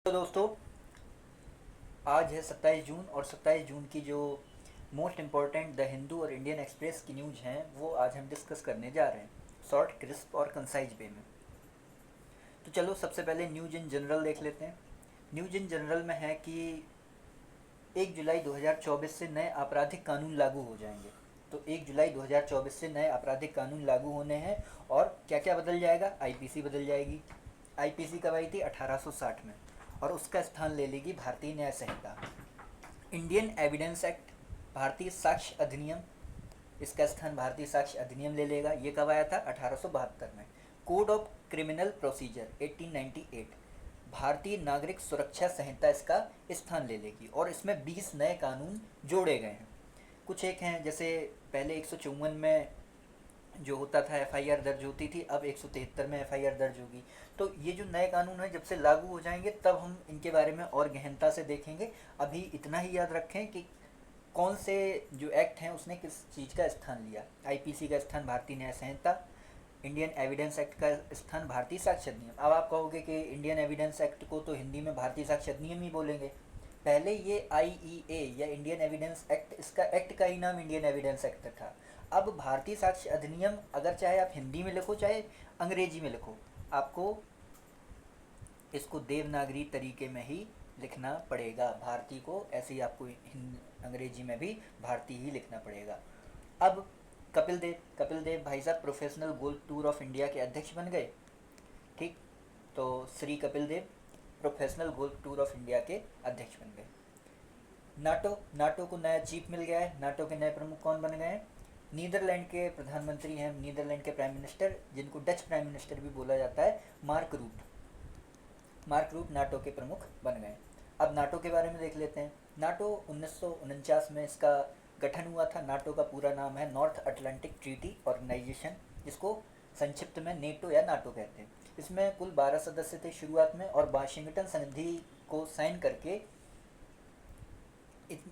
तो दोस्तों, आज है 27 जून और 27 जून की जो मोस्ट इम्पॉर्टेंट द हिंदू और इंडियन एक्सप्रेस की न्यूज़ हैं वो आज हम डिस्कस करने जा रहे हैं शॉर्ट, क्रिस्प और कंसाइज वे में। तो चलो सबसे पहले न्यूज़ इन जनरल देख लेते हैं। न्यूज़ इन जनरल में है कि 1 जुलाई 2024 से नए आपराधिक कानून लागू हो जाएंगे। तो 1 जुलाई 2024 से नए आपराधिक कानून लागू होने हैं और क्या क्या बदल जाएगा? आईपीसी बदल जाएगी। आईपीसी कब आई थी? 1860 में, और उसका स्थान ले लेगी भारतीय न्याय संहिता। इंडियन एविडेंस एक्ट, भारतीय साक्ष्य अधिनियम, इसका स्थान भारतीय साक्ष्य अधिनियम ले लेगा। ये कब आया था? 1872 में। कोड ऑफ क्रिमिनल प्रोसीजर 1898, भारतीय नागरिक सुरक्षा संहिता इसका स्थान ले लेगी और इसमें 20 नए कानून जोड़े गए हैं। कुछ एक हैं, जैसे पहले 154 में जो होता था एफआईआर दर्ज होती थी, अब 173 में एफआईआर दर्ज होगी। तो ये जो नए कानून हैं जब से लागू हो जाएंगे तब हम इनके बारे में और गहनता से देखेंगे। अभी इतना ही याद रखें कि कौन से जो एक्ट हैं उसने किस चीज़ का स्थान लिया। आईपीसी का स्थान भारतीय न्याय संहिता, इंडियन एविडेंस एक्ट का स्थान भारतीय साक्ष्य अधिनियम। अब आप कहोगे कि इंडियन एविडेंस एक्ट को तो हिंदी में भारतीय साक्ष्य अधिनियम ही बोलेंगे। पहले ये आईईए या इंडियन एविडेंस एक्ट, इसका एक्ट का ही नाम इंडियन एविडेंस एक्ट था। अब भारतीय साक्ष्य अधिनियम अगर चाहे आप हिंदी में लिखो चाहे अंग्रेजी में लिखो, आपको इसको देवनागरी तरीके में ही लिखना पड़ेगा। भारतीय को ऐसे ही आपको अंग्रेजी में भी भारतीय ही लिखना पड़ेगा। अब कपिल देव भाई साहब professional golf tour of India के अध्यक्ष बन गए। ठीक, तो Shri Kapil Dev professional golf tour of India के अध्यक्ष बन गए। नाटो को नया चीफ मिल गया है। नाटो के नए प्रमुख कौन बन गए हैं? नीदरलैंड के प्रधानमंत्री हैं, नीदरलैंड के प्राइम मिनिस्टर, जिनको डच प्राइम मिनिस्टर भी बोला जाता है, मार्क रूट नाटो के प्रमुख बन गए। अब नाटो के बारे में देख लेते हैं। नाटो 1949 में इसका गठन हुआ था। नाटो का पूरा नाम है नॉर्थ अटलांटिक ट्रीटी ऑर्गेनाइजेशन, जिसको संक्षिप्त में नेटो या नाटो कहते हैं। इसमें कुल 12 सदस्य थे शुरुआत में, और वाशिंगटन संधि को साइन करके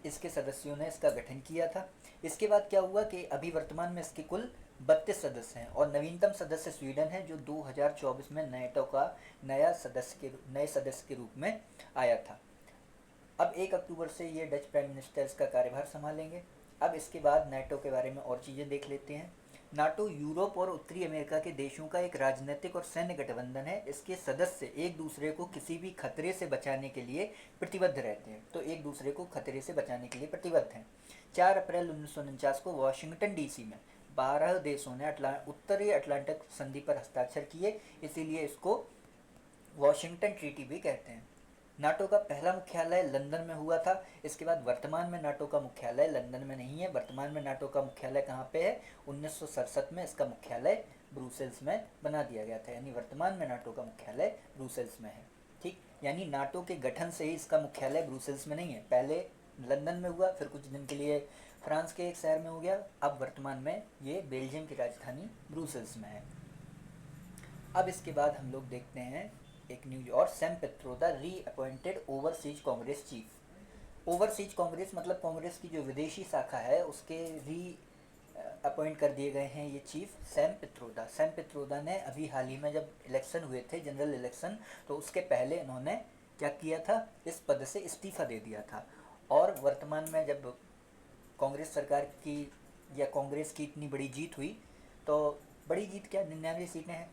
इसके सदस्यों ने इसका गठन किया था। इसके बाद क्या हुआ कि अभी वर्तमान में इसके कुल 32 सदस्य हैं, और नवीनतम सदस्य स्वीडन है जो 2024 में नेटो का नए सदस्य के रूप में आया था। अब 1 अक्टूबर से ये डच प्राइम मिनिस्टर इसका कार्यभार संभालेंगे। अब इसके बाद नाटो के बारे में और चीज़ें देख लेते हैं। नाटो यूरोप और उत्तरी अमेरिका के देशों का एक राजनीतिक और सैन्य गठबंधन है। इसके सदस्य एक दूसरे को किसी भी खतरे से बचाने के लिए प्रतिबद्ध रहते हैं। तो एक दूसरे को खतरे से बचाने के लिए प्रतिबद्ध हैं। 4 अप्रैल 1949 को वाशिंगटन डीसी में 12 देशों ने उत्तरी अटलांटिक संधि पर हस्ताक्षर किए, इसीलिए इसको वॉशिंगटन ट्रीटी भी कहते हैं। नाटो का पहला मुख्यालय लंदन में हुआ था। इसके बाद वर्तमान में नाटो का मुख्यालय लंदन में नहीं है। वर्तमान में नाटो का मुख्यालय कहाँ पे है? 1967 में इसका मुख्यालय ब्रुसेल्स में बना दिया गया था। यानी वर्तमान में नाटो का मुख्यालय ब्रुसेल्स में है। ठीक, यानी नाटो के गठन से ही इसका मुख्यालय ब्रुसेल्स में नहीं है। पहले लंदन में हुआ, फिर कुछ दिन के लिए फ्रांस के एक शहर में हो गया, अब वर्तमान में ये बेल्जियम की राजधानी ब्रुसेल्स में है। अब इसके बाद हम लोग देखते हैं एक न्यूज और। सैम पित्रोदा री appointed overseas Congress chief. Overseas Congress मतलब कांग्रेस की जो विदेशी शाखा है उसके री अपॉइंट कर दिए गए हैं ये चीफ सैम पित्रोदा ने अभी हाल ही में जब इलेक्शन हुए थे, जनरल इलेक्शन, तो उसके पहले इन्होंने क्या किया था? इस पद से इस्तीफा दे दिया था। और वर्तमान में जब कांग्रेस सरकार की या कांग्रेस की इतनी बड़ी जीत हुई, तो बड़ी जीत क्या, 99 सीटें हैं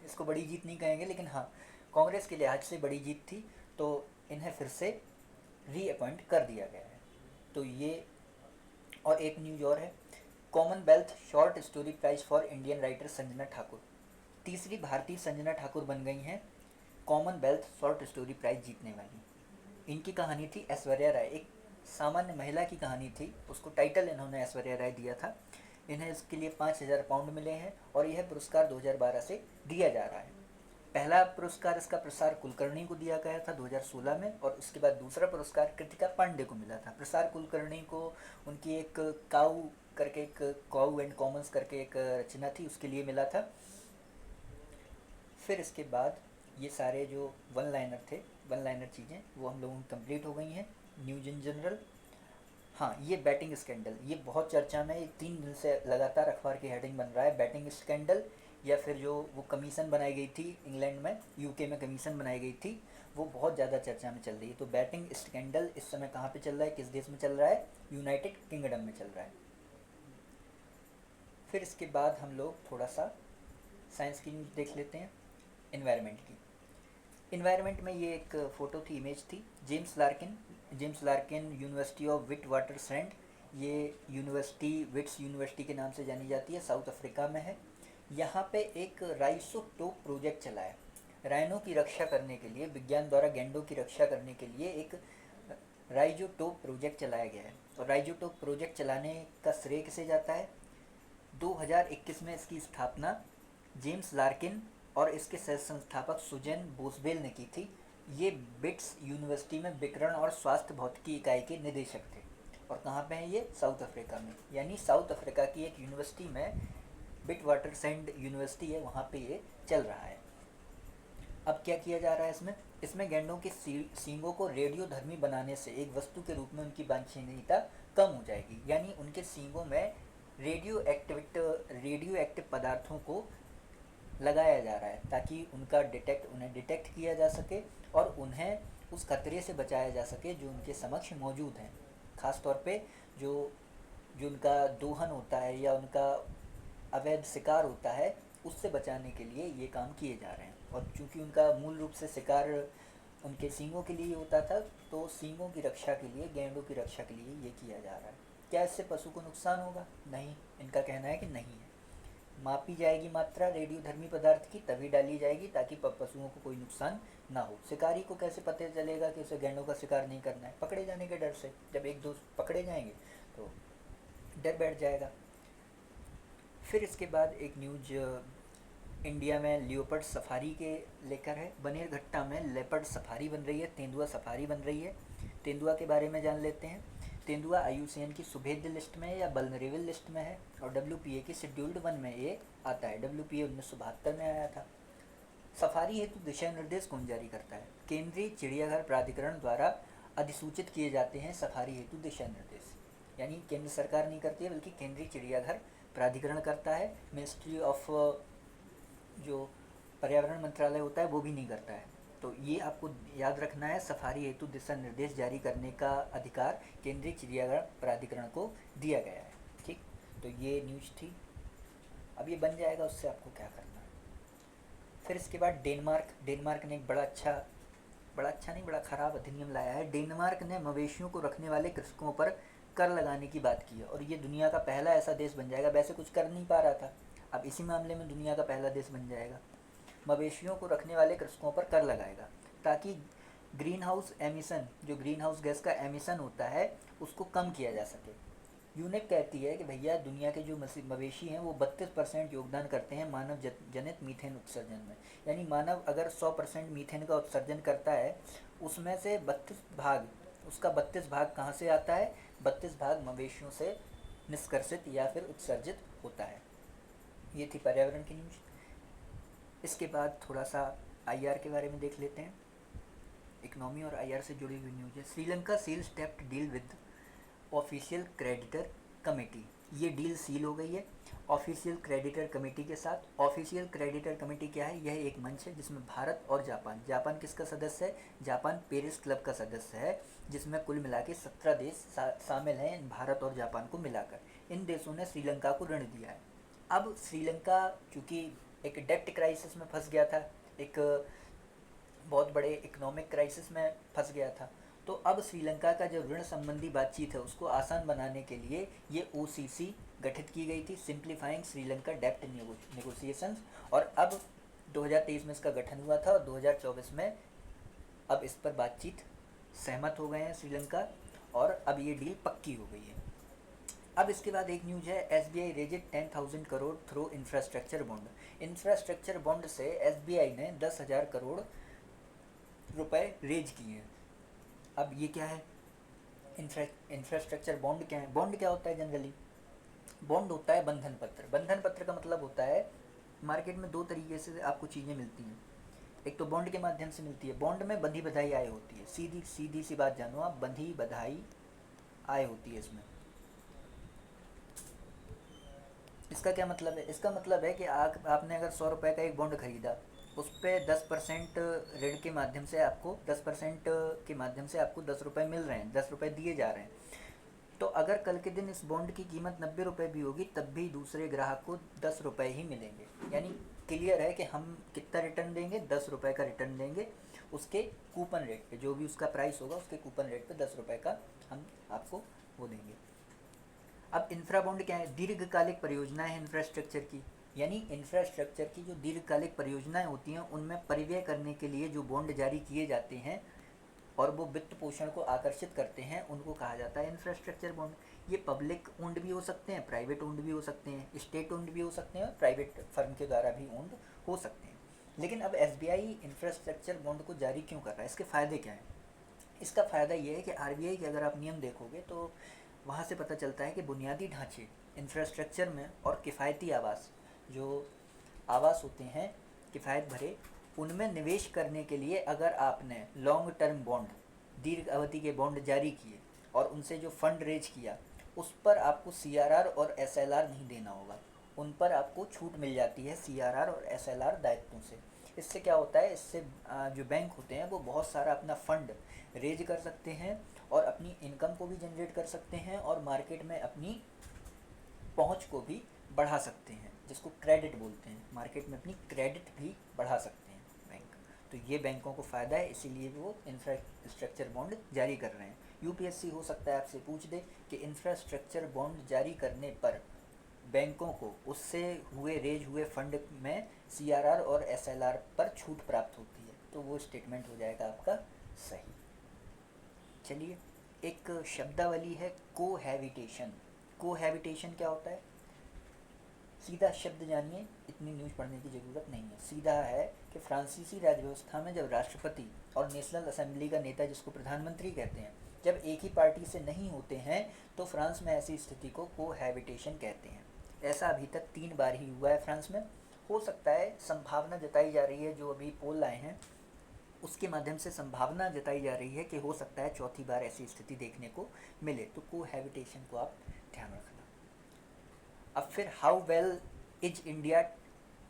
इसको बड़ी जीत नहीं कहेंगे, लेकिन हाँ कांग्रेस के लिहाज से बड़ी जीत थी, तो इन्हें फिर से री अपॉइंट कर दिया गया है। तो ये, और एक न्यूज और है। Commonwealth short story prize for Indian writer Sanjana Thakur, तीसरी भारतीय संजना ठाकुर बन गई हैं कॉमनवेल्थ शॉर्ट स्टोरी प्राइज जीतने वाली। इनकी कहानी थी ऐश्वर्या राय, एक सामान्य महिला की कहानी थी, उसको टाइटल इन्होंने ऐश्वर्या राय दिया था। इन्हें इसके लिए 5000 पाउंड मिले हैं, और यह पुरस्कार 2012 से दिया जा रहा है। पहला पुरस्कार इसका प्रसार कुलकर्णी को दिया गया था 2016 में, और उसके बाद दूसरा पुरस्कार कृतिका पांडे को मिला था। प्रसार कुलकर्णी को उनकी एक काऊ एंड कॉमन्स करके एक रचना थी, उसके लिए मिला था। फिर इसके बाद ये सारे जो वन लाइनर चीज़ें वो हम लोगों की कंप्लीट हो गई हैं। News in general. हाँ, ये बैटिंग स्कैंडल, ये बहुत चर्चा में, ये 3 दिन से लगातार अखबार की हेडिंग बन रहा है। बैटिंग स्कैंडल, या फिर जो वो कमीशन बनाई गई थी इंग्लैंड में, यूके में कमीशन बनाई गई थी, वो बहुत ज़्यादा चर्चा में चल रही है। तो बैटिंग स्कैंडल इस समय कहाँ पे चल रहा है, किस देश में चल रहा है? यूनाइटेड किंगडम में चल रहा है। फिर इसके बाद हम लोग थोड़ा सा साइंस की न्यूज़ देख लेते हैं, इन्वायरमेंट की। इन्वायरमेंट में ये एक फ़ोटो थी, इमेज थी, James Larkin university of Witwatersrand. ये यूनिवर्सिटी विट्स यूनिवर्सिटी के नाम से जानी जाती है, साउथ अफ्रीका में है। यहाँ पे एक राइसोटोप प्रोजेक्ट चला है। राइनो की रक्षा करने के लिए, विज्ञान द्वारा गैंडों की रक्षा करने के लिए एक राइजोटोप प्रोजेक्ट चलाया गया है। और राइजोटोप प्रोजेक्ट चलाने का श्रेय किसे जाता है? 2021 में इसकी स्थापना जेम्स लार्किन और इसके सह संस्थापक सुजैन बोसवेल ने की थी। ये बिट्स यूनिवर्सिटी में विकिरण और स्वास्थ्य भौतिकी इकाई के निदेशक थे। और कहाँ पे है ये? साउथ अफ्रीका में। यानी साउथ अफ्रीका की एक यूनिवर्सिटी में, बिट वाटर सैंड यूनिवर्सिटी है, वहाँ पे ये चल रहा है। अब क्या किया जा रहा है इसमें? इसमें गैंडों के सींगों को रेडियोधर्मी बनाने से एक वस्तु के रूप में उनकी वांछनीयता कम हो जाएगी। यानी उनके सींगों में रेडियो एक्टिव पदार्थों को लगाया जा रहा है ताकि उन्हें डिटेक्ट किया जा सके और उन्हें उस खतरे से बचाया जा सके जो उनके समक्ष मौजूद हैं। ख़ास तौर पे जो जो उनका दोहन होता है या उनका अवैध शिकार होता है, उससे बचाने के लिए ये काम किए जा रहे हैं। और चूंकि उनका मूल रूप से शिकार उनके सींगों के लिए होता था, तो सींगों की रक्षा के लिए, गैंडों की रक्षा के लिए ये किया जा रहा है। क्या इससे पशु को नुकसान होगा? नहीं, इनका कहना है कि नहीं है। मापी जाएगी मात्रा रेडियोधर्मी पदार्थ की, तभी डाली जाएगी ताकि पशुओं को कोई नुकसान ना हो। शिकारी को कैसे पता चलेगा कि उसे गैंडों का शिकार नहीं करना है? पकड़े जाने के डर से। जब एक दो पकड़े जाएंगे तो डर बैठ जाएगा। फिर इसके बाद एक न्यूज इंडिया में लियोपर्ड सफारी के लेकर है। बनेरघट्टा में लेपर्ड सफारी बन रही है, तेंदुआ सफारी बन रही है। तेंदुआ के बारे में जान लेते हैं। तेंदुआ IUCN की सुभेद्य लिस्ट में या वल्नरेबल लिस्ट में है और WPA की शेड्यूल्ड 1 में ये आता है। WPA 1972 में आया था। सफारी हेतु दिशा निर्देश कौन जारी करता है? केंद्रीय चिड़ियाघर प्राधिकरण द्वारा अधिसूचित किए जाते हैं सफारी हेतु दिशा निर्देश। यानी केंद्र सरकार नहीं करती है, बल्कि केंद्रीय चिड़ियाघर प्राधिकरण करता है। मिनिस्ट्री ऑफ जो पर्यावरण मंत्रालय होता है वो भी नहीं करता है। तो ये आपको याद रखना है, सफारी हेतु दिशा निर्देश जारी करने का अधिकार केंद्रीय चिड़ियाघर प्राधिकरण को दिया गया है। ठीक, तो ये न्यूज़ थी। अब ये बन जाएगा, उससे आपको क्या करना है। फिर इसके बाद डेनमार्क ने एक बड़ा अच्छा नहीं, बड़ा ख़राब अधिनियम लाया है। डेनमार्क ने मवेशियों को रखने वाले कृषकों पर कर लगाने की बात की है और ये दुनिया का पहला ऐसा देश बन जाएगा। वैसे कुछ कर नहीं पा रहा था, अब इसी मामले में दुनिया का पहला देश बन जाएगा। मवेशियों को रखने वाले कृषकों पर कर लगाएगा ताकि ग्रीन हाउस गैस का एमिशन होता है उसको कम किया जा सके। यूनिक कहती है कि भैया दुनिया के जो मवेशी हैं वो 32% योगदान करते हैं मानव जनित मीथेन उत्सर्जन में। यानी मानव अगर 100% मीथेन का उत्सर्जन करता है, उसमें से 32 भाग कहाँ से आता है? 32 भाग मवेशियों से निष्कर्षित या फिर उत्सर्जित होता है। ये थी पर्यावरण की न्यूज। इसके बाद थोड़ा सा IR के बारे में देख लेते हैं। इकोनॉमी और IR से जुड़ी हुई न्यूज है। Sri Lanka seal step deal with official creditor committee. ये डील सील हो गई है ऑफिशियल क्रेडिटर कमेटी के साथ। ऑफिशियल क्रेडिटर कमेटी क्या है? यह एक मंच है जिसमें भारत और जापान किसका सदस्य है? जापान पेरिस क्लब का सदस्य है, जिसमें कुल मिला के 17 देश शामिल हैं, भारत और जापान को मिलाकर। इन देशों ने श्रीलंका को ऋण दिया है। अब श्रीलंका चूँकि एक डेप्ट क्राइसिस में फंस गया था, एक बहुत बड़े इकोनॉमिक क्राइसिस में फंस गया था, तो अब श्रीलंका का जो ऋण संबंधी बातचीत है उसको आसान बनाने के लिए ये OCC गठित की गई थी, सिंप्लीफाइंग श्रीलंका डेप्ट नेगोशिएशंस। और अब 2023 में इसका गठन हुआ था और 2024 में अब इस पर बातचीत सहमत हो गए हैं श्रीलंका और अब ये डील पक्की हो गई है। अब इसके बाद एक न्यूज है, SBI raised 10,000 crore through infrastructure bond. Infrastructure bond से SBI ने 10,000 करोड़ रुपए रेज किए हैं। अब ये क्या है? इंफ्रास्ट्रक्चर बॉन्ड क्या है? बॉन्ड क्या होता है जनरली? बॉन्ड होता है बंधन पत्र। बंधन पत्र का मतलब होता है, मार्केट में दो तरीके से आपको चीज़ें मिलती हैं। एक तो बॉन्ड के माध्यम से मिलती है, बॉन्ड में बंधी बधाई आय होती है। सीधी सी बात जानो आप, बंधी बधाई आय होती है इसमें। इसका क्या मतलब है? इसका मतलब है कि आपने अगर 100 रुपये का एक बॉन्ड खरीदा उस पर 10% ऋण के माध्यम से आपको 10% के माध्यम से आपको 10 रुपये मिल रहे हैं, 10 रुपये दिए जा रहे हैं। तो अगर कल के दिन इस बॉन्ड की कीमत 90 रुपये भी होगी तब भी दूसरे ग्राहक को 10 रुपये ही मिलेंगे। यानी क्लियर है कि हम कितना रिटर्न देंगे, 10 रुपये का रिटर्न देंगे उसके कूपन रेट पे, जो भी उसका प्राइस होगा उसके कूपन रेट पे 10 रुपये का हम आपको वो देंगे। अब इंफ्रा बॉन्ड क्या है? दीर्घकालिक परियोजना है इंफ्रास्ट्रक्चर की, यानी इंफ्रास्ट्रक्चर की जो दीर्घकालिक परियोजनाएं होती हैं उनमें परिव्यय करने के लिए जो बॉन्ड जारी किए जाते हैं और वो वित्त पोषण को आकर्षित करते हैं, उनको कहा जाता है इंफ्रास्ट्रक्चर बॉन्ड। ये पब्लिक ओन्ड भी हो सकते हैं, प्राइवेट ओन्ड भी हो सकते हैं, स्टेट ओन्ड भी हो सकते हैं और प्राइवेट फर्म के द्वारा भी ओन्ड हो सकते हैं। लेकिन अब एसबीआई इंफ्रास्ट्रक्चर बॉन्ड को जारी क्यों कर रहा है, इसके फ़ायदे क्या हैं? इसका फ़ायदा ये है कि आरबीआई के अगर आप नियम देखोगे तो वहाँ से पता चलता है कि बुनियादी ढांचे इंफ्रास्ट्रक्चर में और किफ़ायती आवास, जो आवास होते हैं किफ़ायत भरे, उनमें निवेश करने के लिए अगर आपने लॉन्ग टर्म बॉन्ड, दीर्घ अवधि के बॉन्ड जारी किए और उनसे जो फंड रेज किया, उस पर आपको सीआरआर और एसएलआर नहीं देना होगा, उन पर आपको छूट मिल जाती है सीआरआर और एसएलआर दायित्वों से। इससे क्या होता है, इससे जो बैंक होते हैं वो बहुत सारा अपना फंड रेज कर सकते हैं और अपनी इनकम को भी जनरेट कर सकते हैं और मार्केट में अपनी पहुंच को भी बढ़ा सकते हैं, जिसको क्रेडिट बोलते हैं। मार्केट में अपनी क्रेडिट भी बढ़ा सकते हैं बैंक। तो ये बैंकों को फ़ायदा है, इसीलिए वो इंफ्रास्ट्रक्चर बॉन्ड जारी कर रहे हैं। यूपीएससी हो सकता है आपसे पूछ दे कि इंफ्रास्ट्रक्चर बॉन्ड जारी करने पर बैंकों को उससे रेज हुए फंड में सीआरआर और एसएलआर पर छूट प्राप्त होती है, तो वो स्टेटमेंट हो जाएगा आपका सही। चलिए, एक शब्दावली है कोहैबिटेशन। कोहैबिटेशन क्या होता है? सीधा शब्द जानिए, इतनी न्यूज़ पढ़ने की ज़रूरत नहीं है। सीधा है कि फ्रांसीसी राज व्यवस्था में जब राष्ट्रपति और नेशनल असेंबली का नेता, जिसको प्रधानमंत्री कहते हैं, जब एक ही पार्टी से नहीं होते हैं तो फ्रांस में ऐसी स्थिति को कोहैबिटेशन कहते हैं। ऐसा अभी तक 3 बार ही हुआ है फ्रांस में। हो सकता है, संभावना जताई जा रही है, जो अभी पोल आए हैं उसके माध्यम से संभावना जताई जा रही है कि हो सकता है चौथी बार ऐसी स्थिति देखने को मिले। तो कोहैबिटेशन को आप ध्यान रखना। अब फिर how well is India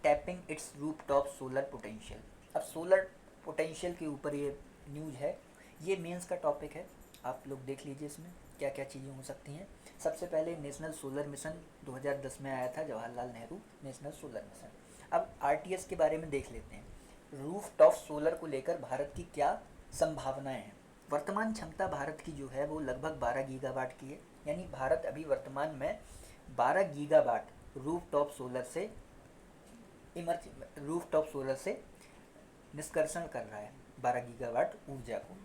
tapping it's rooftop solar potential. अब सोलर पोटेंशियल के ऊपर ये न्यूज़ है, ये मेंस का टॉपिक है, आप लोग देख लीजिए इसमें क्या क्या चीज़ें हो सकती हैं। सबसे पहले नेशनल सोलर मिशन 2010 में आया था, Jawaharlal Nehru national solar mission. अब आरटीएस के बारे में देख लेते हैं। रूफ टॉप सोलर को लेकर भारत की क्या संभावनाएं हैं। वर्तमान क्षमता भारत की जो है वो लगभग 12 गीगावाट की है, यानी भारत अभी वर्तमान में 12 गीगावाट रूफ टॉप सोलर से निष्कर्षण कर रहा है, 12 गीगावाट ऊर्जा को।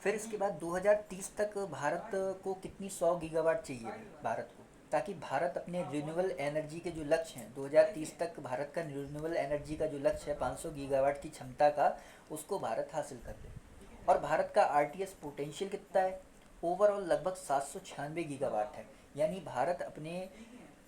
फिर इसके बाद 2030 तक भारत को कितनी 100 गीगावाट चाहिए भारत को, ताकि भारत अपने रिन्यूएबल एनर्जी के जो लक्ष्य हैं, 2030 तक भारत का रिन्यूएबल एनर्जी का जो लक्ष्य है 500 गीगावाट की क्षमता का, उसको भारत हासिल कर ले। और भारत का आरटीएस पोटेंशियल कितना है? ओवरऑल लगभग 796 गीगावाट है। यानी भारत अपने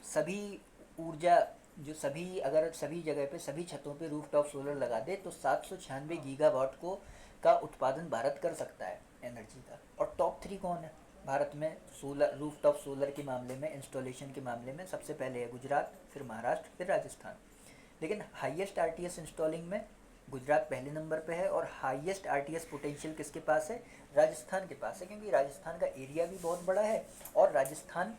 सभी ऊर्जा जो सभी अगर सभी जगह पे सभी छतों पे रूफटॉप सोलर लगा दे तो 796 गीगावाट को का उत्पादन भारत कर सकता है एनर्जी का। और टॉप 3 कौन है भारत में सोलर रूफटॉप सोलर के मामले में, इंस्टॉलेशन के मामले में? सबसे पहले है गुजरात, फिर महाराष्ट्र, फिर राजस्थान। लेकिन हाईएस्ट आरटीएस इंस्टॉलिंग में गुजरात पहले नंबर पे है और हाईएस्ट आरटीएस पोटेंशियल किसके पास है? राजस्थान के पास है, क्योंकि राजस्थान का एरिया भी बहुत बड़ा है और राजस्थान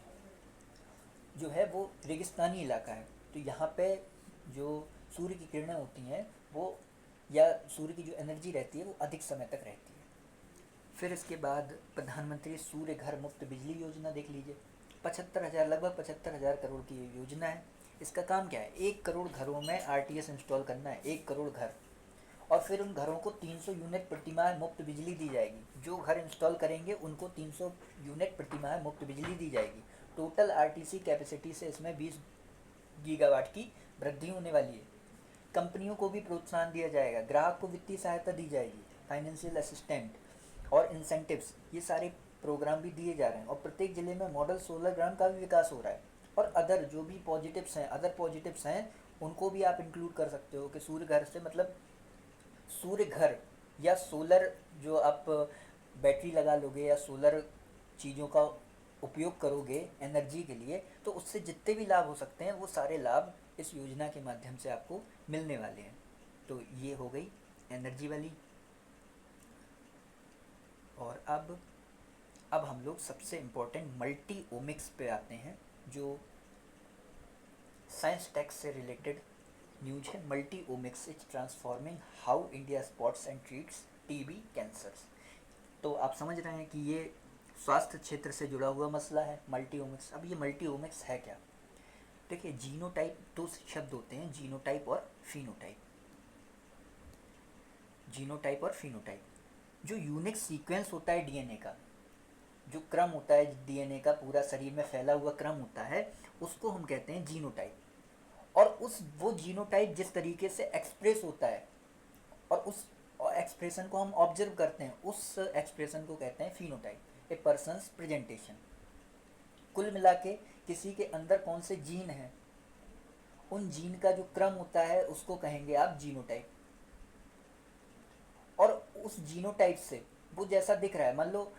जो है वो रेगिस्तानी इलाका है। तो यहाँ पे जो सूर्य की किरणें होती हैं वो, या सूर्य की जो एनर्जी रहती है वो अधिक समय तक रहती है। फिर इसके बाद प्रधानमंत्री सूर्य घर मुफ्त बिजली योजना देख लीजिए। 75,000 लगभग 75,000 करोड़ की ये योजना है। इसका काम क्या है? 1 करोड़ घरों में आरटीएस इंस्टॉल करना है, 1 करोड़ घर। और फिर उन घरों को 300 यूनिट प्रतिमाह मुफ्त बिजली दी जाएगी। जो घर इंस्टॉल करेंगे उनको 300 यूनिट प्रतिमाह मुफ्त बिजली दी जाएगी। टोटल आरटीसी कैपेसिटी से इसमें 20 गीगावाट की वृद्धि होने वाली है। कंपनियों को भी प्रोत्साहन दिया जाएगा, ग्राहक को वित्तीय सहायता दी जाएगी, फाइनेंशियल असिस्टेंट और इंसेंटिव्स, ये सारे प्रोग्राम भी दिए जा रहे हैं। और प्रत्येक जिले में मॉडल सोलर ग्राम का भी विकास हो रहा है। और अदर जो भी अदर पॉजिटिव्स हैं उनको भी आप इंक्लूड कर सकते हो कि सूर्य घर से मतलब सूर्य घर या सोलर जो आप बैटरी लगा लोगे या सोलर चीज़ों का उपयोग करोगे एनर्जी के लिए, तो उससे जितने भी लाभ हो सकते हैं वो सारे लाभ इस योजना के माध्यम से आपको मिलने वाले हैं। तो ये हो गई एनर्जी वाली। और अब हम लोग सबसे इम्पोर्टेंट मल्टी ओमिक्स पे आते हैं, जो साइंस टेक्स से रिलेटेड न्यूज है। Multi omics is transforming how India spots and treats TB cancers. तो आप समझ रहे हैं कि ये स्वास्थ्य क्षेत्र से जुड़ा हुआ मसला है मल्टी ओमिक्स। अब ये मल्टी ओमिक्स है क्या? देखिए, जीनोटाइप दो शब्द होते हैं, जीनोटाइप और फिनोटाइप। जीनोटाइप और फिनोटाइप, जो यूनिक सीक्वेंस होता है डीएनए का, जो क्रम होता है डीएनए का पूरा शरीर में फैला हुआ क्रम होता है, उसको हम कहते हैं जीनोटाइप। और वो जीनोटाइप जिस तरीके से एक्सप्रेस होता है और उस एक्सप्रेशन को हम ऑब्जर्व करते हैं, उस एक्सप्रेशन को कहते हैं फिनोटाइप, ए पर्सन्स प्रेजेंटेशन। कुल मिला के किसी के अंदर कौन से जीन हैं, उन जीन का जो क्रम होता है उसको कहेंगे आप जीनोटाइप। और उस जीनोटाइप से वो जैसा दिख रहा है, मान लो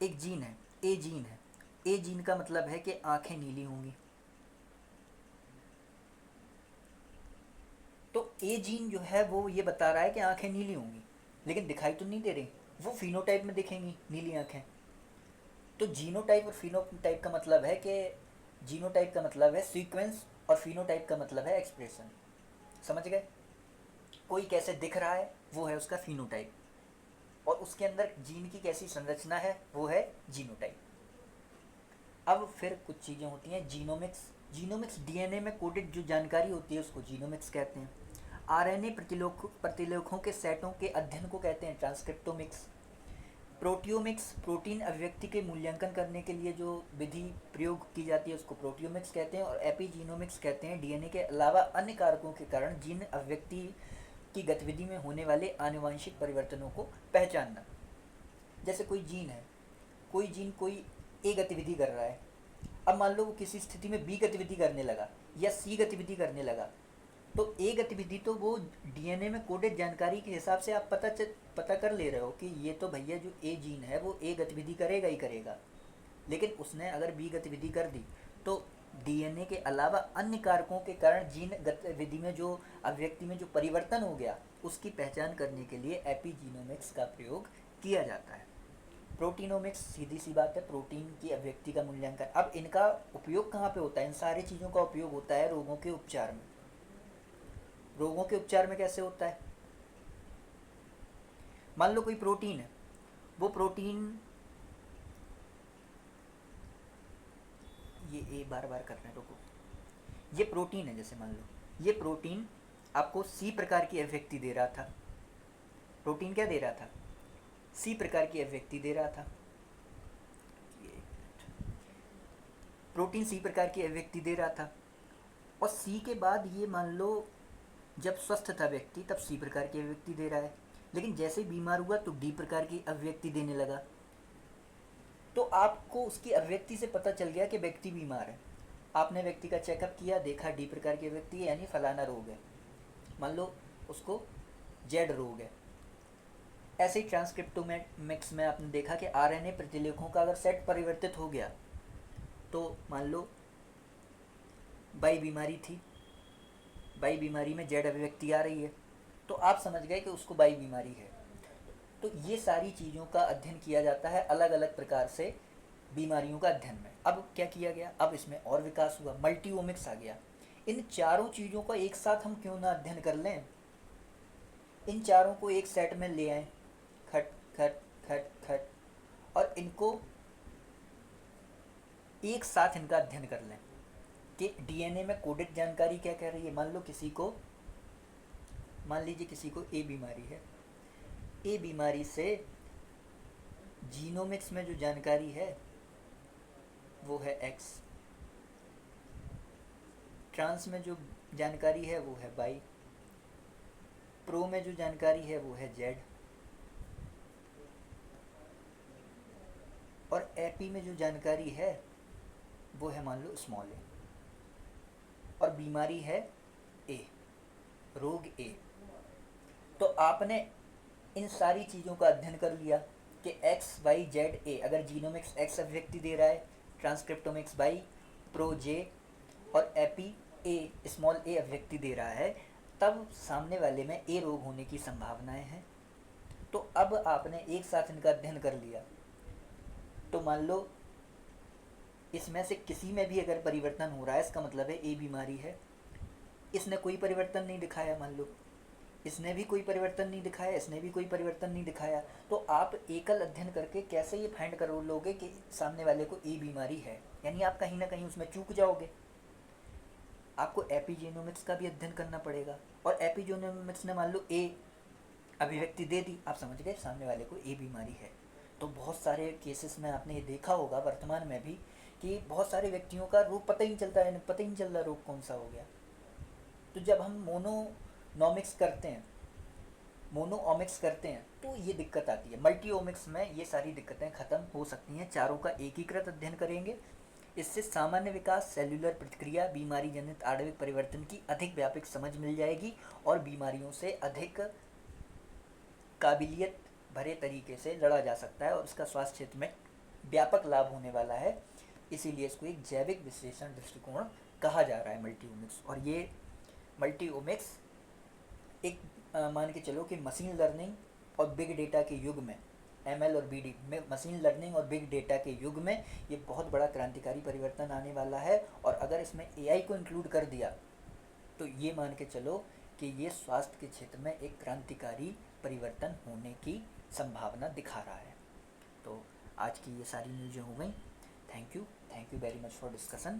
एक जीन है, ए जीन है। ए जीन का मतलब है कि आंखें नीली होंगी। तो ए जीन जो है वो ये बता रहा है कि आंखें नीली होंगी, लेकिन दिखाई तो नहीं दे रही, वो फिनोटाइप में दिखेंगी नीली आंखें। तो जीनोटाइप और फिनोटाइप का मतलब है कि जीनोटाइप का मतलब है सीक्वेंस और फिनोटाइप का मतलब है एक्सप्रेशन। समझ गए? कोई कैसे दिख रहा है वो है उसका फिनोटाइप, और उसके अंदर जीन की कैसी संरचना है वो है जीनोटाइप। अब फिर कुछ चीज़ें होती हैं जीनोमिक्स। जीनोमिक्स डीएनए में कोडेड जो जानकारी होती है उसको जीनोमिक्स कहते हैं। आरएनए प्रतिलेखों के सेटों के अध्ययन को कहते हैं ट्रांसक्रिप्टोमिक्स। प्रोटियोमिक्स, प्रोटीन अभिव्यक्ति के मूल्यांकन करने के लिए जो विधि प्रयोग की जाती है उसको प्रोटियोमिक्स कहते हैं। और एपिजीनोमिक्स कहते हैं डीएनए के अलावा अन्य कारकों के कारण जीन अभिव्यक्ति की गतिविधि में होने वाले आनुवंशिक परिवर्तनों को पहचानना। जैसे कोई जीन है, कोई जीन कोई ए गतिविधि कर रहा है, अब मान लो वो किसी स्थिति में बी गतिविधि करने लगा या सी गतिविधि करने लगा, तो ए गतिविधि तो वो डीएनए में कोडेड जानकारी के हिसाब से आप पता कर ले रहे हो कि ये तो भैया जो ए जीन है वो ए गतिविधि करेगा ही करेगा। लेकिन उसने अगर बी गतिविधि कर दी तो डीएनए के अलावा अन्य कारकों के कारण जीन गतिविधि में जो अभिव्यक्ति में जो परिवर्तन हो गया उसकी पहचान करने के लिए एपिजीनोमिक्स का प्रयोग किया जाता है। प्रोटीनोमिक्स सीधी सी बात है, प्रोटीन की अभिव्यक्ति का मूल्यांकन। अब इनका उपयोग कहाँ पे होता है? इन सारी चीज़ों का उपयोग होता है रोगों के उपचार में। रोगों के उपचार में कैसे होता है? मान लो कोई प्रोटीन है, वो प्रोटीन, ये बार बार कर रहे हैं, रुको। ये प्रोटीन है, जैसे मान लो ये प्रोटीन आपको सी प्रकार की अभिव्यक्ति दे रहा था। प्रोटीन क्या दे रहा था? सी प्रकार की अभिव्यक्ति दे रहा था। प्रोटीन सी प्रकार की अभिव्यक्ति दे रहा था, और सी के बाद ये मान लो जब स्वस्थ था व्यक्ति तब सी प्रकार की अभिव्यक्ति दे रहा है, लेकिन जैसे ही बीमार हुआ तो डी प्रकार की अभिव्यक्ति देने लगा। तो आपको उसकी अभिव्यक्ति से पता चल गया कि व्यक्ति बीमार है। आपने व्यक्ति का चेकअप किया, देखा डी प्रकार की अभिव्यक्ति है, यानी फलाना रोग है। मान लो उसको जेड रोग है। ऐसे ही ट्रांसक्रिप्टोमिक्स में आपने देखा कि आरएनए प्रतिलेखों का अगर सेट परिवर्तित हो गया, तो मान लो बाई बीमारी थी, बाई बीमारी में जेड अभिव्यक्ति आ रही है, तो आप समझ गए कि उसको बाई बीमारी है। तो ये सारी चीज़ों का अध्ययन किया जाता है अलग अलग प्रकार से बीमारियों का अध्ययन में। अब क्या किया गया? अब इसमें और विकास हुआ, मल्टीओमिक्स आ गया। इन चारों चीज़ों का एक साथ हम क्यों ना अध्ययन कर लें? इन चारों को एक सेट में ले आएं, खट खट खट खट, और इनको एक साथ इनका अध्ययन कर लें कि डीएनए में कोडेड जानकारी क्या कह रही है। मान लीजिए किसी को ए बीमारी है। ए बीमारी से जीनोमिक्स में जो जानकारी है वो है एक्स, ट्रांस में जो जानकारी है वो है वाई, प्रो में जो जानकारी है वो है जेड, और एपी में जो जानकारी है वो है मान लो स्मॉल ए, और बीमारी है ए, रोग ए। तो आपने इन सारी चीज़ों का अध्ययन कर लिया कि एक्स वाई जेड ए, अगर जीनोमिक्स एक्स अभिव्यक्ति दे रहा है, ट्रांसक्रिप्टोमिक्स वाई, प्रो जे, और एपी ए स्मॉल ए अभिव्यक्ति दे रहा है, तब सामने वाले में ए रोग होने की संभावनाएं हैं। तो अब आपने एक साथ इनका अध्ययन कर लिया, तो मान लो इसमें से किसी में भी अगर परिवर्तन हो रहा है, इसका मतलब है ए बीमारी है। इसने कोई परिवर्तन नहीं दिखाया, मान लो इसने भी कोई परिवर्तन नहीं दिखाया, इसने भी कोई परिवर्तन नहीं दिखाया, तो आप एकल अध्ययन करके कैसे ये फाइंड कर लोगे कि सामने वाले को ए बीमारी है? यानी आप कहीं ना कहीं उसमें चूक जाओगे। आपको एपिजेनोमिक्स का भी अध्ययन करना पड़ेगा, और एपिजेनोमिक्स ने मान लो ए अभिव्यक्ति दे दी, आप समझ गए सामने वाले को ए बीमारी है। तो बहुत सारे केसेस में आपने ये देखा होगा वर्तमान में भी कि बहुत सारे व्यक्तियों का रोग पता ही नहीं चलता है, पता ही नहीं चल रहा रोग कौन सा हो गया। तो जब हम मोनोनॉमिक्स करते हैं, मोनोओमिक्स करते हैं, तो ये दिक्कत आती है। मल्टीओमिक्स में ये सारी दिक्कतें खत्म हो सकती हैं। चारों का एकीकृत अध्ययन करेंगे, इससे सामान्य विकास, सेल्युलर प्रतिक्रिया, बीमारी जनित आणविक परिवर्तन की अधिक व्यापक समझ मिल जाएगी और बीमारियों से अधिक काबिलियत भरे तरीके से लड़ा जा सकता है और इसका स्वास्थ्य क्षेत्र में व्यापक लाभ होने वाला है। इसीलिए इसको एक जैविक विश्लेषण दृष्टिकोण कहा जा रहा है मल्टीओमिक्स। और ये मल्टीओमिक्स एक मान के चलो कि मशीन लर्निंग और बिग डेटा के युग में, ML और BD में, मशीन लर्निंग और बिग डेटा के युग में ये बहुत बड़ा क्रांतिकारी परिवर्तन आने वाला है। और अगर इसमें AI को इंक्लूड कर दिया तो ये मान के चलो कि ये स्वास्थ्य के क्षेत्र में एक क्रांतिकारी परिवर्तन होने की संभावना दिखा रहा है। तो आज की ये सारी न्यूज़ें हो गई। Thank you very much for discussion.